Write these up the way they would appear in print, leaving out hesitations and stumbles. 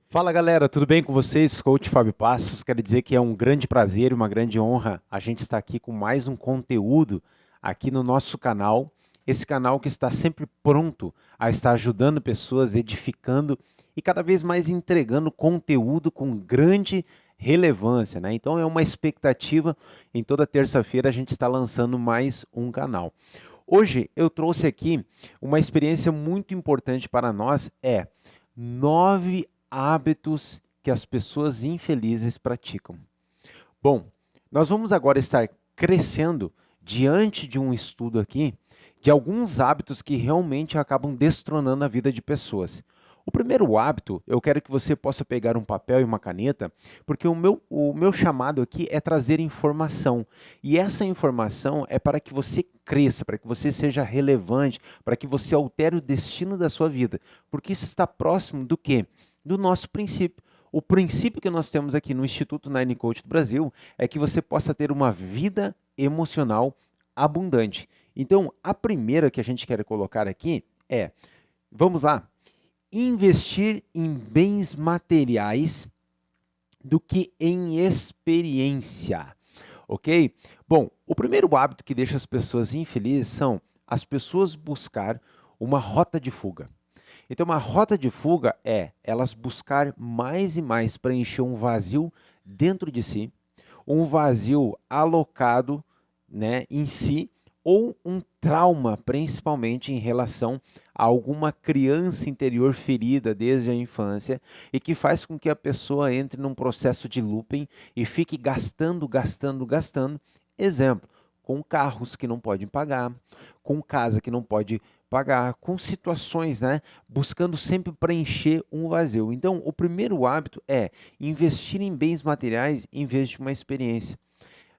Fala galera, tudo bem com vocês? Coach Fábio Passos. Quero dizer que é um grande prazer e uma grande honra a gente estar aqui com mais um conteúdo aqui no nosso canal. Esse canal que está sempre pronto a estar ajudando pessoas, edificando e cada vez mais entregando conteúdo com grande relevância, né? Então é uma expectativa, em toda terça-feira a gente está lançando mais um canal. Hoje eu trouxe aqui uma experiência muito importante para nós, é 9 hábitos que as pessoas infelizes praticam. Bom, nós vamos agora estar crescendo diante de um estudo aqui de alguns hábitos que realmente acabam destronando a vida de pessoas. O primeiro hábito, eu quero que você possa pegar um papel e uma caneta, porque o meu chamado aqui é trazer informação. E essa informação é para que você cresça, para que você seja relevante, para que você altere o destino da sua vida. Porque isso está próximo do quê? Do nosso princípio. O princípio que nós temos aqui no Instituto Nine Coach do Brasil é que você possa ter uma vida emocional abundante. Então, a primeira que a gente quer colocar aqui é, vamos lá, investir em bens materiais do que em experiência, ok? Bom, o primeiro hábito que deixa as pessoas infelizes são as pessoas buscar uma rota de fuga. Então, uma rota de fuga é elas buscar mais e mais preencher um vazio dentro de si, um vazio alocado, né, em si, ou um trauma, principalmente em relação a alguma criança interior ferida desde a infância e que faz com que a pessoa entre num processo de looping e fique gastando, gastando, gastando. Exemplo, com carros que não podem pagar, com casa que não pode pagar, com situações, né, buscando sempre preencher um vazio. Então, o primeiro hábito é investir em bens materiais em vez de uma experiência.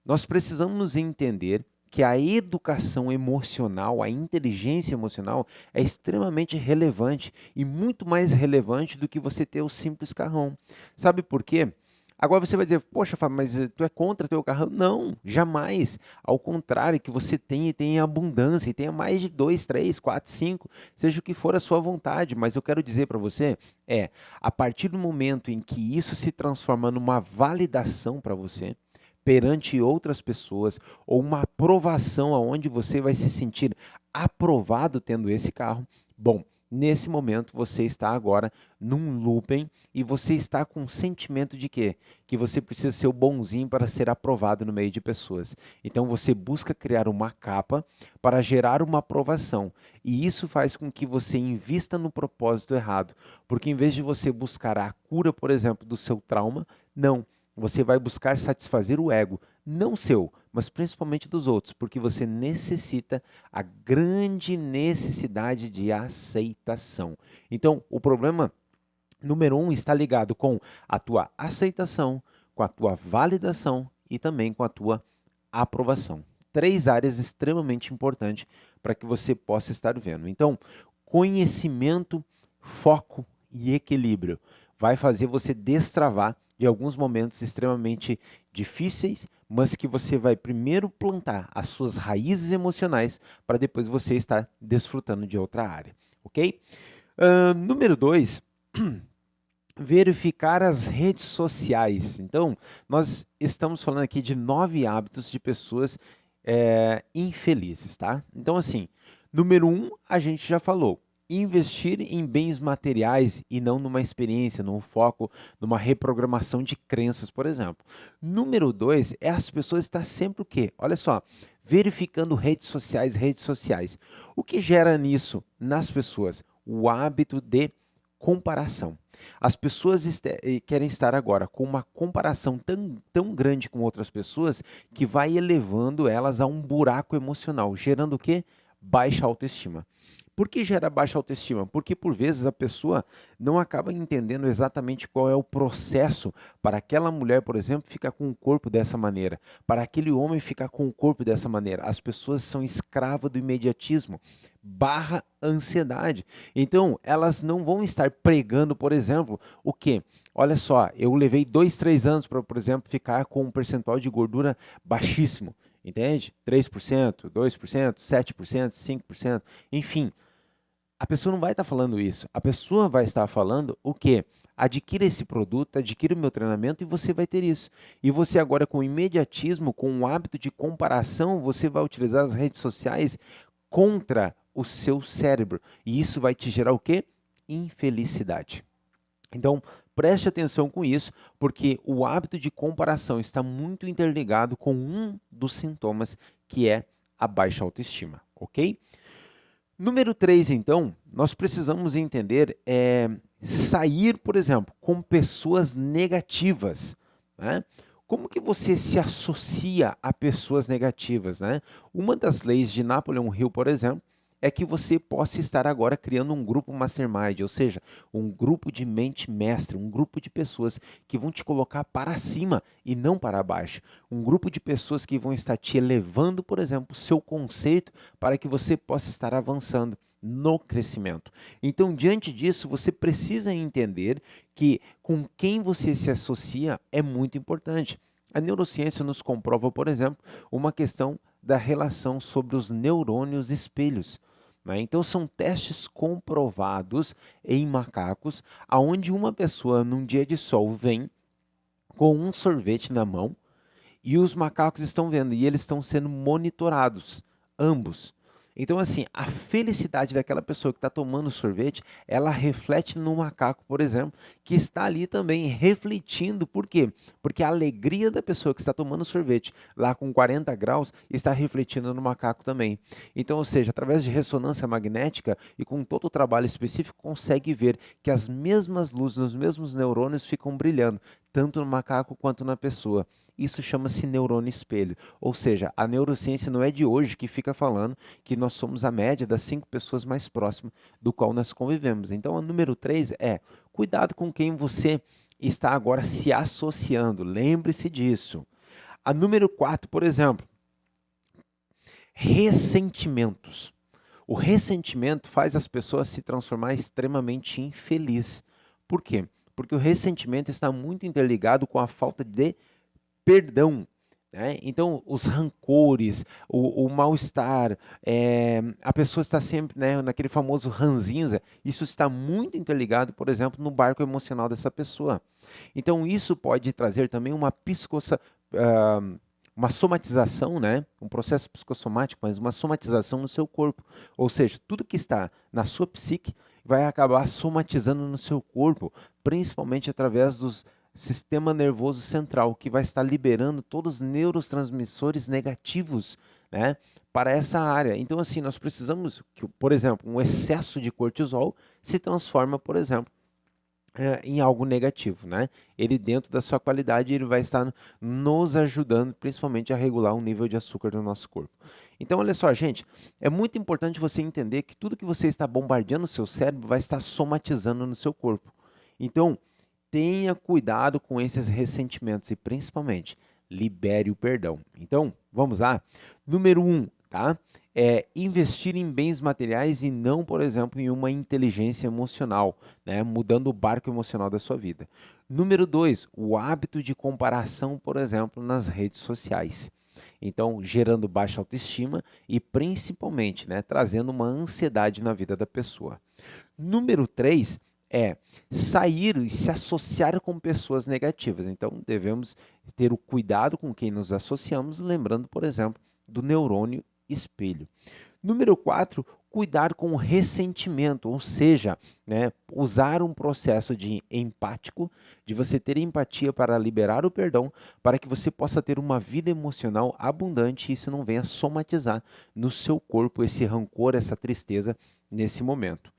Nós precisamos entender que a educação emocional, a inteligência emocional é extremamente relevante e muito mais relevante do que você ter o simples carrão. Sabe por quê? Agora você vai dizer, poxa, Fábio, mas tu é contra teu carrão? Não, jamais. Ao contrário, que você tenha e tenha abundância, e tenha mais de dois, três, quatro, cinco, seja o que for a sua vontade. Mas eu quero dizer para você, a partir do momento em que isso se transforma numa validação para você, perante outras pessoas, ou uma aprovação aonde você vai se sentir aprovado tendo esse carro, bom, nesse momento você está agora num looping e você está com um sentimento de quê? Que você precisa ser o bonzinho para ser aprovado no meio de pessoas. Então você busca criar uma capa para gerar uma aprovação. E isso faz com que você invista no propósito errado. Porque em vez de você buscar a cura, por exemplo, do seu trauma, não. Você vai buscar satisfazer o ego, não seu, mas principalmente dos outros, porque você necessita a grande necessidade de aceitação. Então, o problema número um está ligado com a tua aceitação, com a tua validação e também com a tua aprovação. Três áreas extremamente importantes para que você possa estar vendo. Então, conhecimento, foco e equilíbrio vai fazer você destravar de alguns momentos extremamente difíceis, mas que você vai primeiro plantar as suas raízes emocionais para depois você estar desfrutando de outra área, ok? Número dois, verificar as redes sociais. Então, nós estamos falando aqui de 9 hábitos de pessoas infelizes, tá? Então, assim, número um, a gente já falou. Investir em bens materiais e não numa experiência, num foco, numa reprogramação de crenças, por exemplo. Número dois é as pessoas estar sempre o quê? Olha só, verificando redes sociais, redes sociais. O que gera nisso nas pessoas? O hábito de comparação. As pessoas querem estar agora com uma comparação tão grande com outras pessoas que vai elevando elas a um buraco emocional, gerando o quê? Baixa autoestima. Por que gera baixa autoestima? Porque por vezes a pessoa não acaba entendendo exatamente qual é o processo para aquela mulher, por exemplo, ficar com o corpo dessa maneira, para aquele homem ficar com o corpo dessa maneira. As pessoas são escravas do imediatismo barra ansiedade. Então, elas não vão estar pregando, por exemplo, o quê? Olha só, eu levei 2, 3 anos para, por exemplo, ficar com um percentual de gordura baixíssimo, entende? 3%, 2%, 7%, 5%, enfim. A pessoa não vai estar falando isso. A pessoa vai estar falando o quê? Adquira esse produto, adquira o meu treinamento e você vai ter isso. E você agora com imediatismo, com o hábito de comparação, você vai utilizar as redes sociais contra o seu cérebro. E isso vai te gerar o quê? Infelicidade. Então, preste atenção com isso, porque o hábito de comparação está muito interligado com um dos sintomas, que é a baixa autoestima, ok? Número 3, então, nós precisamos entender sair, por exemplo, com pessoas negativas, né? Como que você se associa a pessoas negativas, né? Uma das leis de Napoleon Hill, por exemplo, é que você possa estar agora criando um grupo mastermind, ou seja, um grupo de mente mestre, um grupo de pessoas que vão te colocar para cima e não para baixo. Um grupo de pessoas que vão estar te elevando, por exemplo, o seu conceito para que você possa estar avançando no crescimento. Então, diante disso, você precisa entender que com quem você se associa é muito importante. A neurociência nos comprova, por exemplo, uma questão da relação sobre os neurônios espelhos. Né? Então, são testes comprovados em macacos, onde uma pessoa, num dia de sol, vem com um sorvete na mão e os macacos estão vendo e eles estão sendo monitorados, ambos. Então, assim, a felicidade daquela pessoa que está tomando sorvete, ela reflete no macaco, por exemplo, que está ali também refletindo. Por quê? Porque a alegria da pessoa que está tomando sorvete lá com 40 graus está refletindo no macaco também. Então, ou seja, através de ressonância magnética e com todo o trabalho específico, consegue ver que as mesmas luzes, os mesmos neurônios ficam brilhando, tanto no macaco quanto na pessoa. Isso chama-se neurônio espelho. Ou seja, a neurociência não é de hoje que fica falando que nós somos a média das 5 pessoas mais próximas do qual nós convivemos. Então, a número 3 é cuidado com quem você está agora se associando. Lembre-se disso. A número 4, por exemplo, ressentimentos. O ressentimento faz as pessoas se transformar extremamente infeliz. Por quê? Porque o ressentimento está muito interligado com a falta de perdão. Né? Então, os rancores, o mal-estar, a pessoa está sempre, né, naquele famoso ranzinza, isso está muito interligado, por exemplo, no barco emocional dessa pessoa. Então, isso pode trazer também ah, uma somatização, né? Um processo psicossomático, mas uma somatização no seu corpo. Ou seja, tudo que está na sua psique vai acabar somatizando no seu corpo, principalmente através dos sistema nervoso central, que vai estar liberando todos os neurotransmissores negativos, né, para essa área. Então, assim, nós precisamos que, por exemplo, um excesso de cortisol se transforma, por exemplo, em algo negativo, né? Ele dentro da sua qualidade, ele vai estar nos ajudando, principalmente a regular o nível de açúcar do nosso corpo. Então, olha só, gente, é muito importante você entender que tudo que você está bombardeando o seu cérebro vai estar somatizando no seu corpo. Então, tenha cuidado com esses ressentimentos e, principalmente, libere o perdão. Então, vamos lá. Número 1, tá? É investir em bens materiais e não, por exemplo, em uma inteligência emocional, né? Mudando o barco emocional da sua vida. Número 2, o hábito de comparação, por exemplo, nas redes sociais. Então, gerando baixa autoestima e, principalmente, né, trazendo uma ansiedade na vida da pessoa. Número 3 é sair e se associar com pessoas negativas. Então, devemos ter o cuidado com quem nos associamos, lembrando, por exemplo, do neurônio espelho. Número 4, cuidar com o ressentimento, ou seja, né, usar um processo de empático, de você ter empatia para liberar o perdão, para que você possa ter uma vida emocional abundante e isso não venha somatizar no seu corpo esse rancor, essa tristeza nesse momento.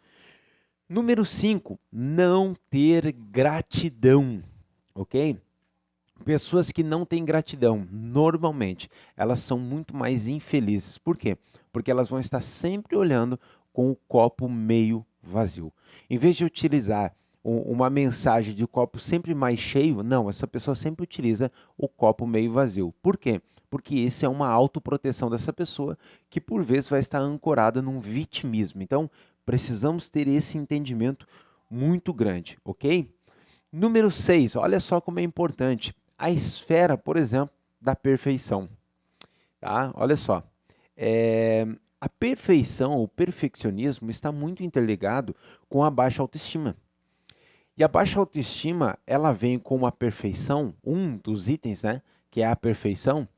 Número 5, não ter gratidão, ok? Pessoas que não têm gratidão, normalmente, elas são muito mais infelizes. Por quê? Porque elas vão estar sempre olhando com o copo meio vazio. Em vez de utilizar uma mensagem de copo sempre mais cheio, não, essa pessoa sempre utiliza o copo meio vazio. Por quê? Porque isso é uma autoproteção dessa pessoa que, por vezes, vai estar ancorada num vitimismo. Então, precisamos ter esse entendimento muito grande, ok? Número 6, olha só como é importante. A esfera, por exemplo, da perfeição. Tá? Olha só. A perfeição, o perfeccionismo está muito interligado com a baixa autoestima. E a baixa autoestima, ela vem com a perfeição, um dos itens, né, que é a perfeição,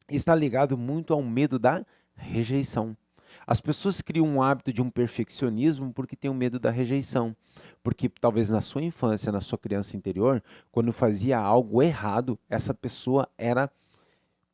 está ligado muito ao medo da rejeição. As pessoas criam um hábito de um perfeccionismo porque têm o medo da rejeição. Porque talvez na sua infância, na sua criança interior, quando fazia algo errado, essa pessoa era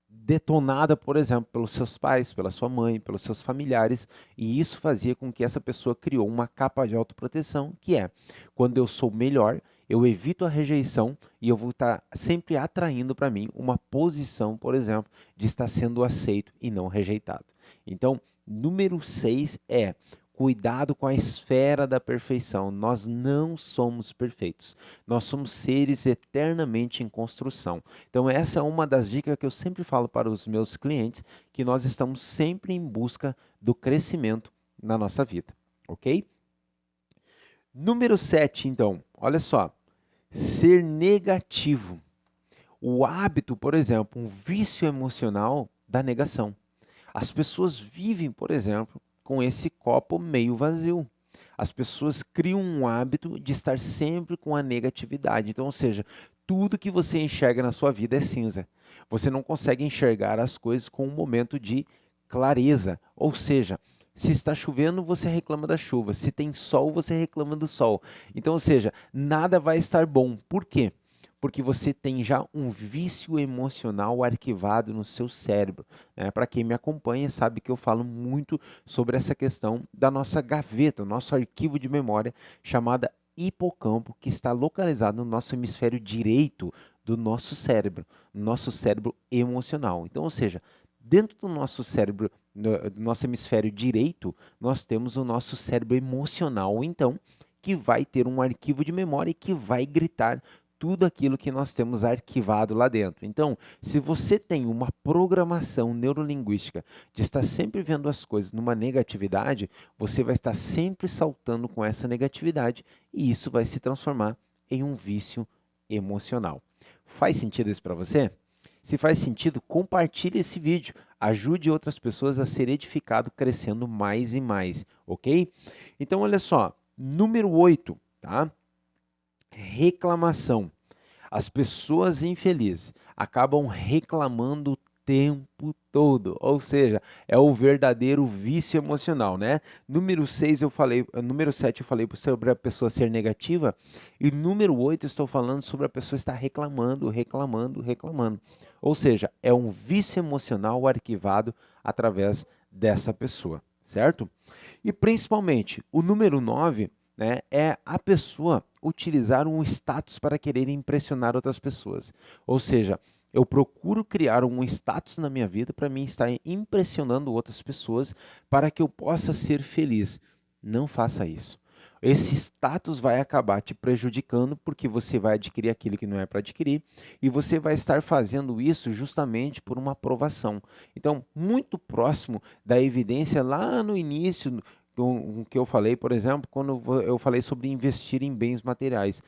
detonada, por exemplo, pelos seus pais, pela sua mãe, pelos seus familiares, e isso fazia com que essa pessoa criou uma capa de autoproteção, que é, quando eu sou melhor, eu evito a rejeição e eu vou estar sempre atraindo para mim uma posição, por exemplo, de estar sendo aceito e não rejeitado. Então, número 6 é cuidado com a esfera da perfeição. Nós não somos perfeitos. Nós somos seres eternamente em construção. Então, essa é uma das dicas que eu sempre falo para os meus clientes, que nós estamos sempre em busca do crescimento na nossa vida, ok? Número 7, então, olha só, ser negativo. O hábito, por exemplo, um vício emocional da negação. As pessoas vivem, por exemplo, com esse copo meio vazio. As pessoas criam um hábito de estar sempre com a negatividade. Então, ou seja, tudo que você enxerga na sua vida é cinza. Você não consegue enxergar as coisas com um momento de clareza. Ou seja, se está chovendo, você reclama da chuva. Se tem sol, você reclama do sol. Então, ou seja, nada vai estar bom. Por quê? Porque você tem já um vício emocional arquivado no seu cérebro. Né? Para quem me acompanha, sabe que eu falo muito sobre essa questão da nossa gaveta, o nosso arquivo de memória, chamada hipocampo, que está localizado no nosso hemisfério direito do nosso cérebro emocional. Então, ou seja, dentro do nosso cérebro, do nosso hemisfério direito, nós temos o nosso cérebro emocional, então, que vai ter um arquivo de memória e que vai gritar tudo aquilo que nós temos arquivado lá dentro. Então, se você tem uma programação neurolinguística de estar sempre vendo as coisas numa negatividade, você vai estar sempre saltando com essa negatividade e isso vai se transformar em um vício emocional. Faz sentido isso para você? Se faz sentido, compartilhe esse vídeo. Ajude outras pessoas a ser edificado crescendo mais e mais, ok? Então, olha só, número 8, tá? Reclamação. As pessoas infelizes acabam reclamando o tempo todo, ou seja, é o verdadeiro vício emocional, né? Número 7 eu falei sobre a pessoa ser negativa e número 8 eu estou falando sobre a pessoa estar reclamando, reclamando, reclamando. Ou seja, é um vício emocional arquivado através dessa pessoa, certo? E principalmente, o número 9, né, é a pessoa utilizar um status para querer impressionar outras pessoas. Ou seja, eu procuro criar um status na minha vida para mim estar impressionando outras pessoas para que eu possa ser feliz. Não faça isso. Esse status vai acabar te prejudicando porque você vai adquirir aquilo que não é para adquirir e você vai estar fazendo isso justamente por uma aprovação. Então, muito próximo da evidência lá no início o que eu falei, por exemplo, quando eu falei sobre investir em bens materiais.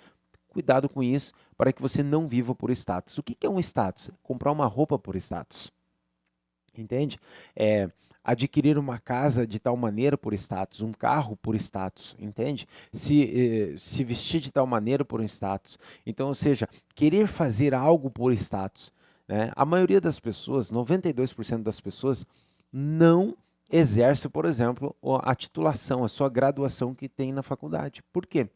Cuidado com isso para que você não viva por status. O que é um status? Comprar uma roupa por status. Entende? É, adquirir uma casa de tal maneira por status, um carro por status, entende? Se vestir de tal maneira por um status. Então, ou seja, querer fazer algo por status. Né? A maioria das pessoas, 92% das pessoas, não exerce, por exemplo, a titulação, a sua graduação que tem na faculdade. Por quê?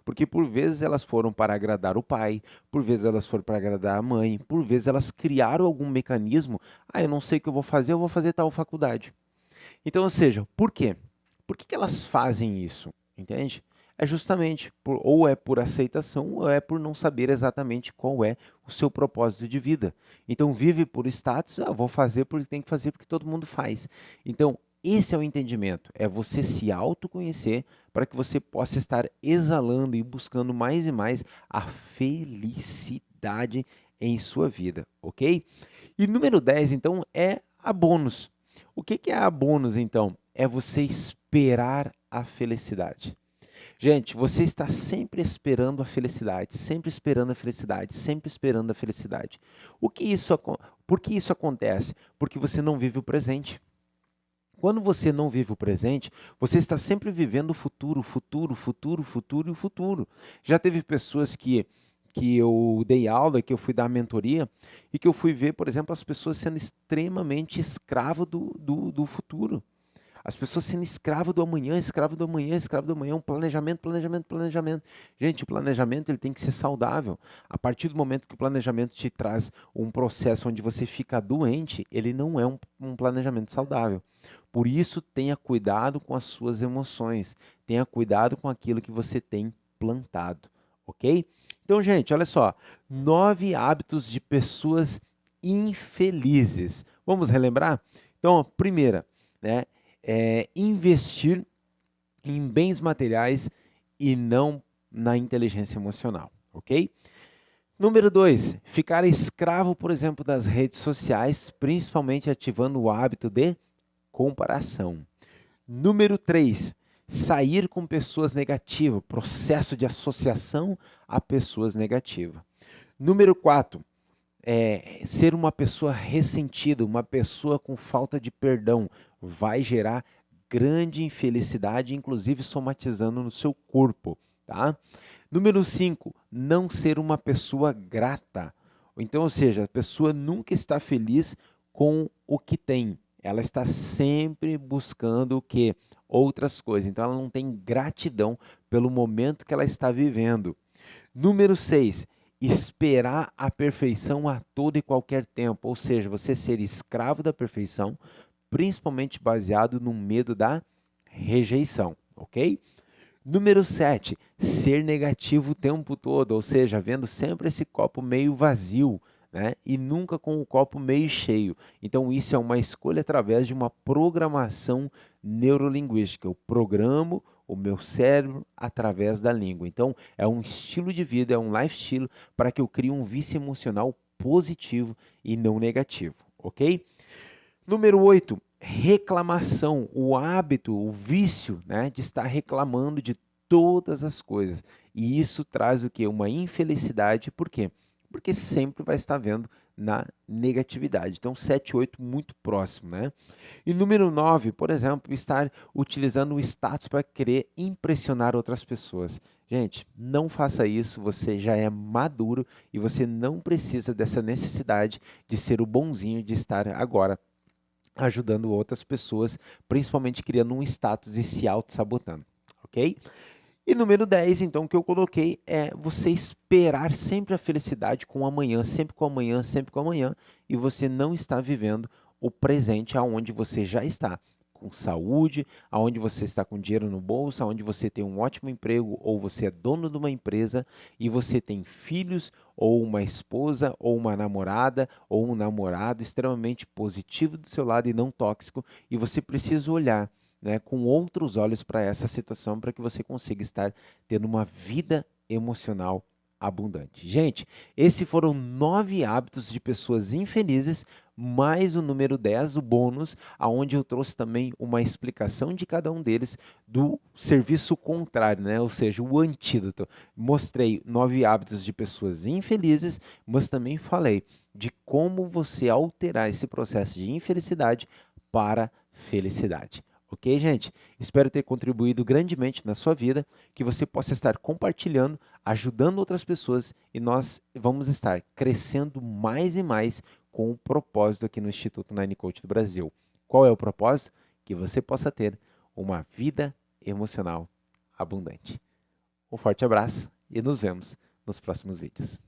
Porque por vezes elas foram para agradar o pai, por vezes elas foram para agradar a mãe, por vezes elas criaram algum mecanismo. Ah, eu não sei o que eu vou fazer tal faculdade. Então, ou seja, por quê? Por que elas fazem isso? Entende? É justamente ou é por aceitação ou é por não saber exatamente qual é o seu propósito de vida. Então vive por status, vou fazer porque tem que fazer porque todo mundo faz. Então esse é o entendimento, é você se autoconhecer para que você possa estar exalando e buscando mais e mais a felicidade em sua vida, ok? E número 10, então, é a bônus. O que é a bônus, então? É você esperar a felicidade. Gente, você está sempre esperando a felicidade, sempre esperando a felicidade, sempre esperando a felicidade. Por que isso acontece? Porque você não vive o presente. Quando você não vive o presente, você está sempre vivendo o futuro, futuro, futuro, futuro e o futuro. Já teve pessoas que eu dei aula, que eu fui dar mentoria, e que eu fui ver, por exemplo, as pessoas sendo extremamente escravo do futuro. As pessoas sendo escravo do amanhã, escravo do amanhã, escravo do amanhã, um planejamento, planejamento, planejamento. Gente, o planejamento ele tem que ser saudável. A partir do momento que o planejamento te traz um processo onde você fica doente, ele não é um planejamento saudável. Por isso, tenha cuidado com as suas emoções, tenha cuidado com aquilo que você tem plantado, ok? Então, gente, olha só, 9 hábitos de pessoas infelizes. Vamos relembrar? Então, a primeira, né? Investir em bens materiais e não na inteligência emocional, ok? Número 2, ficar escravo, por exemplo, das redes sociais, principalmente ativando o hábito de comparação. Número 3, sair com pessoas negativas, processo de associação a pessoas negativas. Número 4, ser uma pessoa ressentida, uma pessoa com falta de perdão, vai gerar grande infelicidade, inclusive somatizando no seu corpo, tá? Número 5, não ser uma pessoa grata. Então, ou seja, a pessoa nunca está feliz com o que tem. Ela está sempre buscando o quê? Outras coisas. Então, ela não tem gratidão pelo momento que ela está vivendo. Número 6, esperar a perfeição a todo e qualquer tempo, ou seja, você ser escravo da perfeição, principalmente baseado no medo da rejeição, ok? Número 7, ser negativo o tempo todo, ou seja, vendo sempre esse copo meio vazio, né? E nunca com o copo meio cheio. Então, isso é uma escolha através de uma programação neurolinguística. Eu programo o meu cérebro através da língua. Então, é um estilo de vida, é um lifestyle para que eu crie um vício emocional positivo e não negativo, ok? Número 8, reclamação, o hábito, o vício, né, de estar reclamando de todas as coisas. E isso traz o quê? Uma infelicidade, por quê? Porque sempre vai estar vendo na negatividade. Então, 7 e 8 muito próximo, né? E número 9, por exemplo, estar utilizando o status para querer impressionar outras pessoas. Gente, não faça isso, você já é maduro e você não precisa dessa necessidade de ser o bonzinho, de estar agora ajudando outras pessoas, principalmente criando um status e se auto-sabotando, ok? E número 10, então, que eu coloquei é você esperar sempre a felicidade com o amanhã, sempre com o amanhã, sempre com o amanhã, e você não está vivendo o presente aonde você já está, com saúde, aonde você está com dinheiro no bolso, aonde você tem um ótimo emprego, ou você é dono de uma empresa, e você tem filhos, ou uma esposa, ou uma namorada, ou um namorado extremamente positivo do seu lado e não tóxico, e você precisa olhar, né, com outros olhos para essa situação, para que você consiga estar tendo uma vida emocional abundante. Gente, esses foram 9 hábitos de pessoas infelizes, mais o número 10, o bônus, aonde eu trouxe também uma explicação de cada um deles do serviço contrário, né? Ou seja, o antídoto. Mostrei 9 hábitos de pessoas infelizes, mas também falei de como você alterar esse processo de infelicidade para felicidade. Ok, gente? Espero ter contribuído grandemente na sua vida, que você possa estar compartilhando, ajudando outras pessoas e nós vamos estar crescendo mais e mais com o propósito aqui no Instituto Nine Coach do Brasil. Qual é o propósito? Que você possa ter uma vida emocional abundante. Um forte abraço e nos vemos nos próximos vídeos.